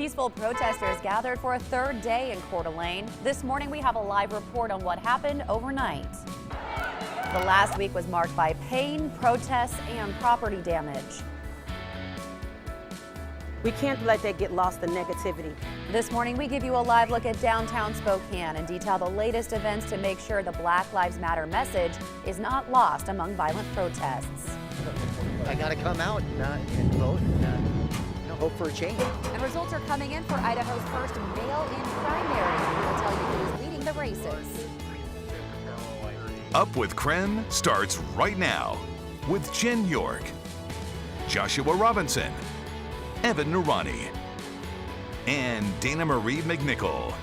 Peaceful protesters gathered for a third day in Coeur d'Alene. This morning we have a live report on what happened overnight. The last week was marked by pain, protests, and property damage. We can't let that get lost in negativity. This morning we give you a live look at downtown Spokane and detail the latest events to make sure the Black Lives Matter message is not lost among violent protests. I got to come out and vote and hope for a change. And results are coming in for Idaho's first mail-in primary. We will tell you who is leading the races. Up with KREM starts right now with Jen York, Joshua Robinson, Evan Narani, and Dana Marie McNichol.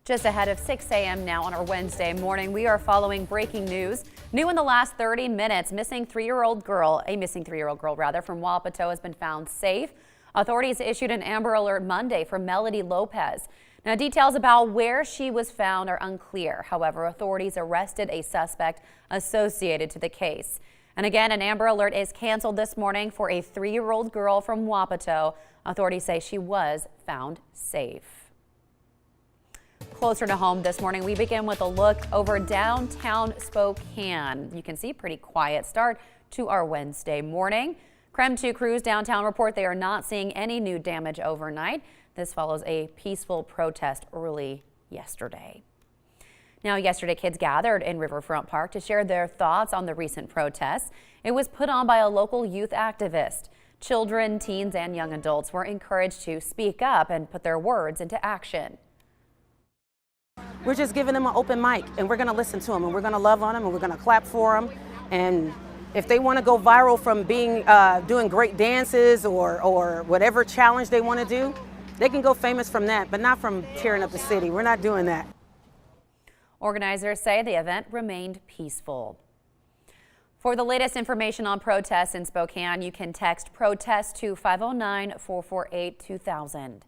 Just ahead of 6 a.m. now on our Wednesday morning, we are following breaking news. New in the last 30 minutes, a missing three-year-old girl from Wapato has been found safe. Authorities issued an Amber Alert Monday for Melody Lopez. Now, details about where she was found are unclear. However, authorities arrested a suspect associated to the case. And again, an Amber Alert is canceled this morning for a 3-year-old girl from Wapato. Authorities say she was found safe. Closer to home this morning, we begin with a look over downtown Spokane. You can see a pretty quiet start to our Wednesday morning. KREM 2 crews downtown report they are not seeing any new damage overnight. This follows a peaceful protest early yesterday. Now, yesterday, kids gathered in Riverfront Park to share their thoughts on the recent protests. It was put on by a local youth activist. Children, teens, and young adults were encouraged to speak up and put their words into action. We're just giving them an open mic, and we're going to listen to them, and we're going to love on them, and we're going to clap for them. And if they want to go viral from being doing great dances or whatever challenge they want to do, they can go famous from that, but not from tearing up the city. We're not doing that. Organizers say the event remained peaceful. For the latest information on protests in Spokane, you can text PROTEST to 509-448-2000.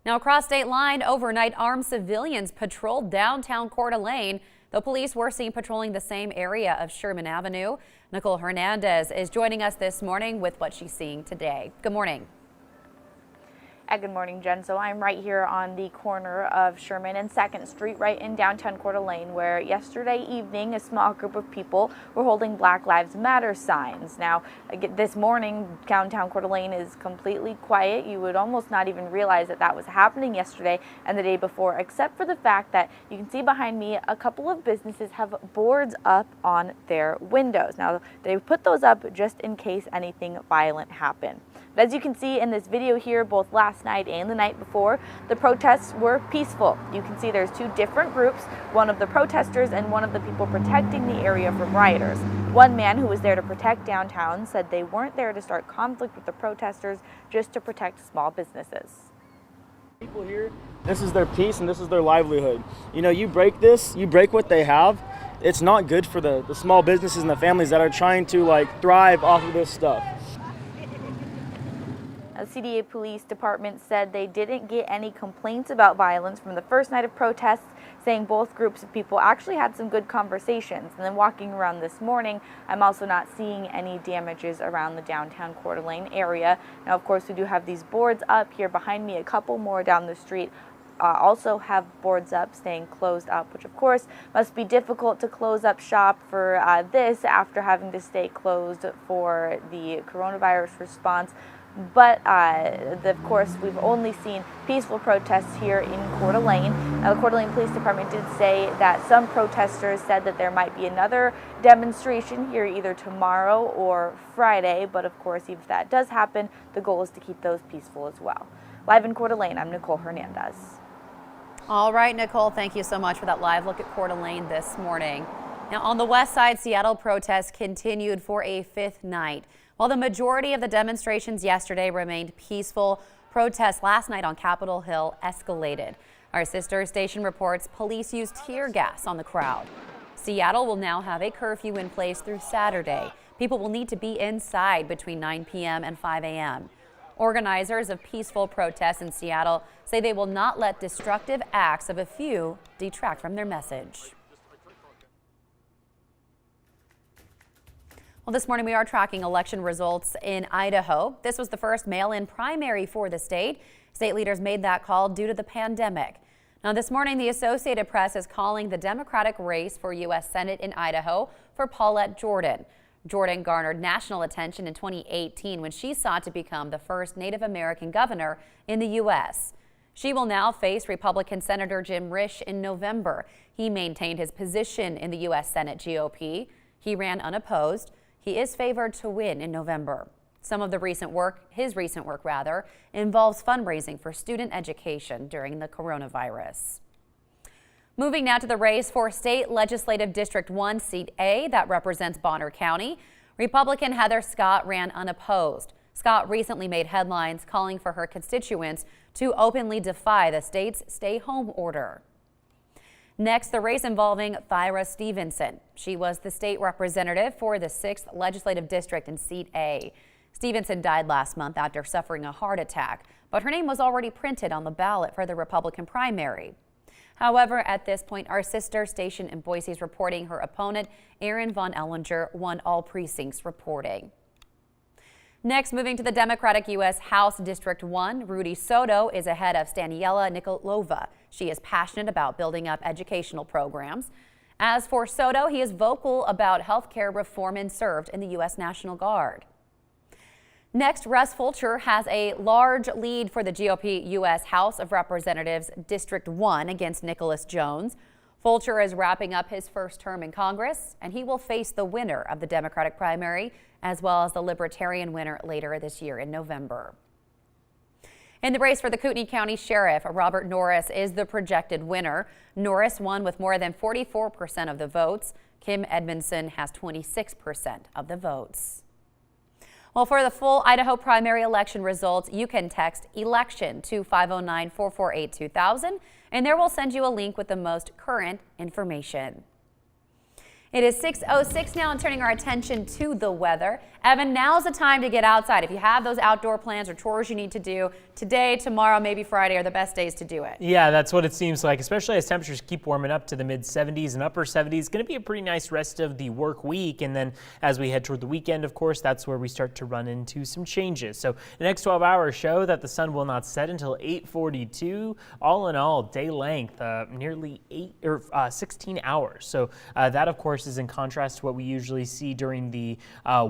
Now, across state line, overnight armed civilians patrolled downtown Coeur d'Alene. The police were seen patrolling the same area of Sherman Avenue. Nicole Hernandez is joining us this morning with what she's seeing today. Good morning. Good morning, Jen. So I'm right here on the corner of Sherman and 2nd Street, right in downtown Coeur d'Alene, where yesterday evening a small group of people were holding Black Lives Matter signs. Now, this morning, downtown Coeur d'Alene is completely quiet. You would almost not even realize that that was happening yesterday and the day before, except for the fact that you can see behind me a couple of businesses have boards up on their windows. Now, they put those up just in case anything violent happened. But as you can see in this video here, both last night and the night before, the protests were peaceful. You can see there's two different groups, one of the protesters and one of the people protecting the area from rioters. One man who was there to protect downtown said they weren't there to start conflict with the protesters, just to protect small businesses. People here, this is their peace and this is their livelihood. You know, you break this, you break what they have, it's not good for the small businesses and the families that are trying to thrive off of this stuff. The CDA Police Department said they didn't get any complaints about violence from the first night of protests, saying both groups of people actually had some good conversations. And then walking around this morning, I'm also not seeing any damages around the downtown Coeur d'Alene area. Now, of course, we do have these boards up here behind me. A couple more down the street also have boards up staying closed up, which of course must be difficult to close up shop for this after having to stay closed for the coronavirus response. But of course, we've only seen peaceful protests here in Coeur d'Alene. Now, the Coeur d'Alene Police Department did say that some protesters said that there might be another demonstration here either tomorrow or Friday. But of course, if that does happen, the goal is to keep those peaceful as well. Live in Coeur d'Alene, I'm Nicole Hernandez. All right, Nicole, thank you so much for that live look at Coeur d'Alene this morning. Now, on the west side, Seattle protests continued for a 5th night. While the majority of the demonstrations yesterday remained peaceful, protests last night on Capitol Hill escalated. Our sister station reports police used tear gas on the crowd. Seattle will now have a curfew in place through Saturday. People will need to be inside between 9 p.m. and 5 a.m. Organizers of peaceful protests in Seattle say they will not let destructive acts of a few detract from their message. Well, this morning we are tracking election results in Idaho. This was the first mail-in primary for the state. State leaders made that call due to the pandemic. Now, this morning, the Associated Press is calling the Democratic race for U.S. Senate in Idaho for Paulette Jordan. Jordan garnered national attention in 2018 when she sought to become the first Native American governor in the U.S. She will now face Republican Senator Jim Risch in November. He maintained his position in the U.S. Senate GOP. He ran unopposed. He is favored to win in November. Some of the his recent work involves fundraising for student education during the coronavirus. Moving now to the race for State Legislative District 1 Seat A that represents Bonner County. Republican Heather Scott ran unopposed. Scott recently made headlines calling for her constituents to openly defy the state's stay-home order. Next, the race involving Thyra Stevenson. She was the state representative for the 6th Legislative District in Seat A. Stevenson died last month after suffering a heart attack, but her name was already printed on the ballot for the Republican primary. However, at this point, our sister station in Boise is reporting her opponent, Aaron Von Ellinger, won all precincts reporting. Next, moving to the Democratic U.S. House District 1, Rudy Soto is ahead of Staniela Nikolova. She is passionate about building up educational programs. As for Soto, he is vocal about health care reform and served in the U.S. National Guard. Next, Russ Fulcher has a large lead for the GOP U.S. House of Representatives District 1 against Nicholas Jones. Fulcher is wrapping up his first term in Congress, and he will face the winner of the Democratic primary as well as the Libertarian winner later this year in November. In the race for the Kootenai County Sheriff, Robert Norris is the projected winner. Norris won with more than 44% of the votes. Kim Edmondson has 26% of the votes. Well, for the full Idaho primary election results, you can text ELECTION to 509-448-2000, and there we'll send you a link with the most current information. It is 6:06 now and turning our attention to the weather. Evan, now's the time to get outside. If you have those outdoor plans or chores you need to do, today, tomorrow, maybe Friday are the best days to do it. Yeah, that's what it seems like, especially as temperatures keep warming up to the mid 70s and upper 70s. Going to be a pretty nice rest of the work week. And then as we head toward the weekend, of course, that's where we start to run into some changes. So the next 12 hours show that the sun will not set until 8:42. All in all, day length, nearly 16 hours. So that, of course, is in contrast to what we usually see during the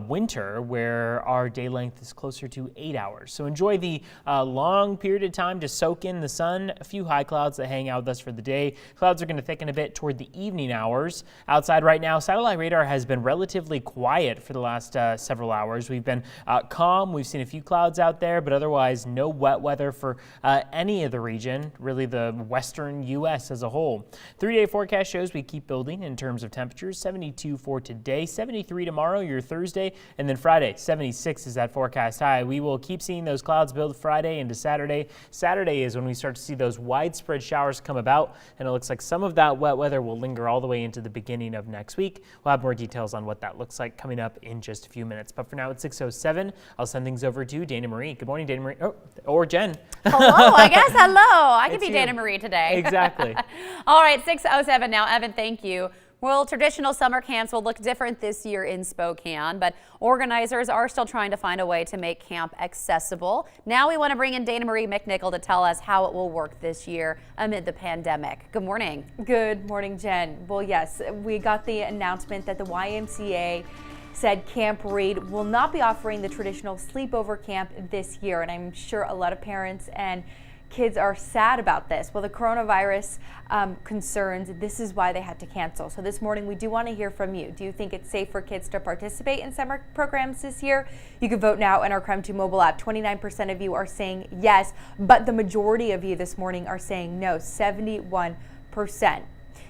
winter, where our day length is closer to 8 hours. So enjoy the long period of time to soak in the sun. A few high clouds that hang out with us for the day. Clouds are going to thicken a bit toward the evening hours. Outside right now, satellite radar has been relatively quiet for the last several hours. We've been calm. We've seen a few clouds out there, but otherwise no wet weather for any of the region, really the western U.S. as a whole. 3-day forecast shows we keep building in terms of temperatures. 72 for today, 73 tomorrow, your Thursday, and then Friday, 76 is that forecast high. We will keep seeing those clouds build Friday into Saturday. Saturday is when we start to see those widespread showers come about, and it looks like some of that wet weather will linger all the way into the beginning of next week. We'll have more details on what that looks like coming up in just a few minutes. But for now, it's 6:07. I'll send things over to Dana Marie. Good morning, Dana Marie. Oh, or Jen. Hello, I guess. Hello. I could be you. Dana Marie today. Exactly. All right, 6:07 now. Evan, thank you. Well, traditional summer camps will look different this year in Spokane, but organizers are still trying to find a way to make camp accessible. Now we want to bring in Dana Marie McNichol to tell us how it will work this year amid the pandemic. Good morning. Good morning, Jen. Well, yes, we got the announcement that the YMCA said Camp Reed will not be offering the traditional sleepover camp this year, and I'm sure a lot of parents and kids are sad about this. Well, the coronavirus concerns, this is why they had to cancel. So this morning we do want to hear from you. Do you think it's safe for kids to participate in summer programs this year? You can vote now in our KREM 2 mobile app. 29% of you are saying yes, but the majority of you this morning are saying no, 71%.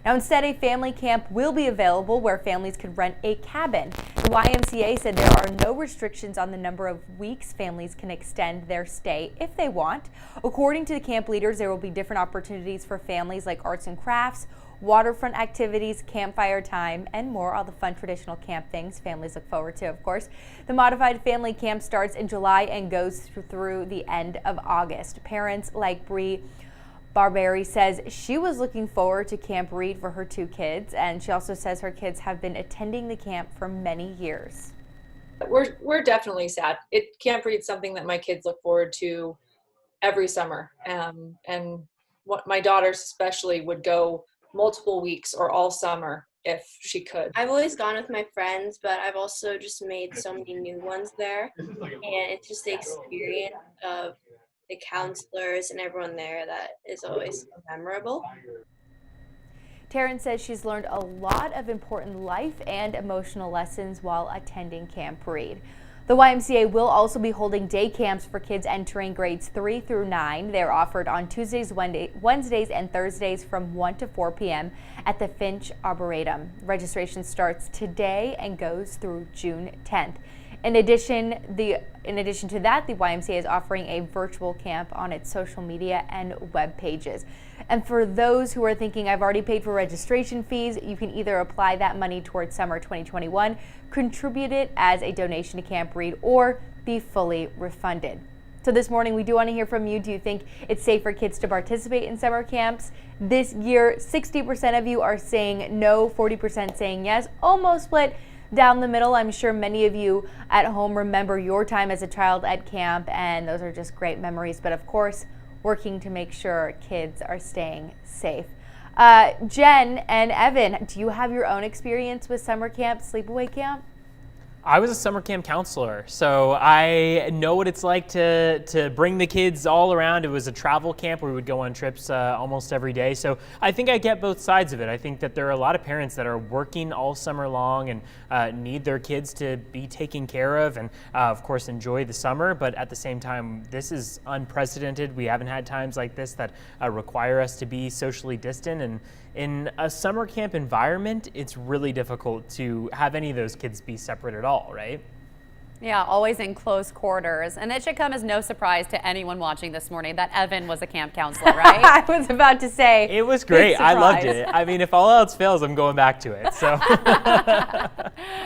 Now, instead, a family camp will be available where families could rent a cabin. The YMCA said there are no restrictions on the number of weeks families can extend their stay if they want. According to the camp leaders, there will be different opportunities for families like arts and crafts, waterfront activities, campfire time, and more. All the fun traditional camp things families look forward to, of course. The modified family camp starts in July and goes through the end of August. Parents like Bree Barberry says she was looking forward to Camp Reed for her 2 kids, and she also says her kids have been attending the camp for many years. We're definitely sad. Camp Read's something that my kids look forward to every summer. And what my daughters especially would go multiple weeks or all summer if she could. I've always gone with my friends, but I've also just made so many new ones there. And it's just the experience of the counselors and everyone there that is always so memorable. Taryn says she's learned a lot of important life and emotional lessons while attending Camp Read. The YMCA will also be holding day camps for kids entering grades 3 through 9. They're offered on Tuesdays, Wednesdays, and Thursdays from 1 to 4 p.m. at the Finch Arboretum. Registration starts today and goes through June 10th. In addition to that, the YMCA is offering a virtual camp on its social media and web pages. And for those who are thinking, I've already paid for registration fees, you can either apply that money towards summer 2021, contribute it as a donation to Camp Read, or be fully refunded. So this morning, we do want to hear from you. Do you think it's safe for kids to participate in summer camps? This year, 60% of you are saying no, 40% saying yes, almost split down the middle. I'm sure many of you at home remember your time as a child at camp, and those are just great memories. But of course, working to make sure kids are staying safe. Jen and Evan, do you have your own experience with summer camp, sleepaway camp? I was a summer camp counselor, so I know what it's like to bring the kids all around. It was a travel camp where we would go on trips almost every day. So I think I get both sides of it. I think that there are a lot of parents that are working all summer long and need their kids to be taken care of and, of course, enjoy the summer. But at the same time, this is unprecedented. We haven't had times like this that require us to be socially distant. And in a summer camp environment, it's really difficult to have any of those kids be separate at all, right? Yeah, always in close quarters. And it should come as no surprise to anyone watching this morning that Evan was a camp counselor, right? I was about to say. It was great. I loved it. I mean, if all else fails, I'm going back to it. So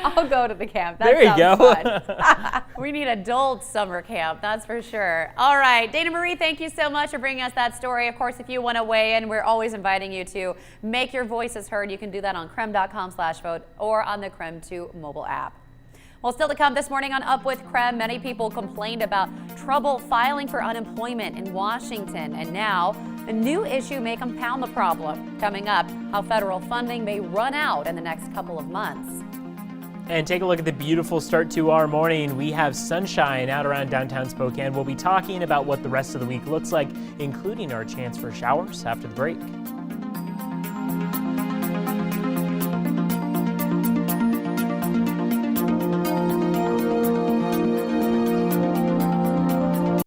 I'll go to the camp. That there you go. Fun. We need adult summer camp, that's for sure. All right, Dana Marie, thank you so much for bringing us that story. Of course, if you want to weigh in, we're always inviting you to make your voices heard. You can do that on KREM.com/vote or on the KREM 2 mobile app. Well, still to come this morning on Up with KREM, many people complained about trouble filing for unemployment in Washington. And now, a new issue may compound the problem. Coming up, how federal funding may run out in the next couple of months. And take a look at the beautiful start to our morning. We have sunshine out around downtown Spokane. We'll be talking about what the rest of the week looks like, including our chance for showers after the break.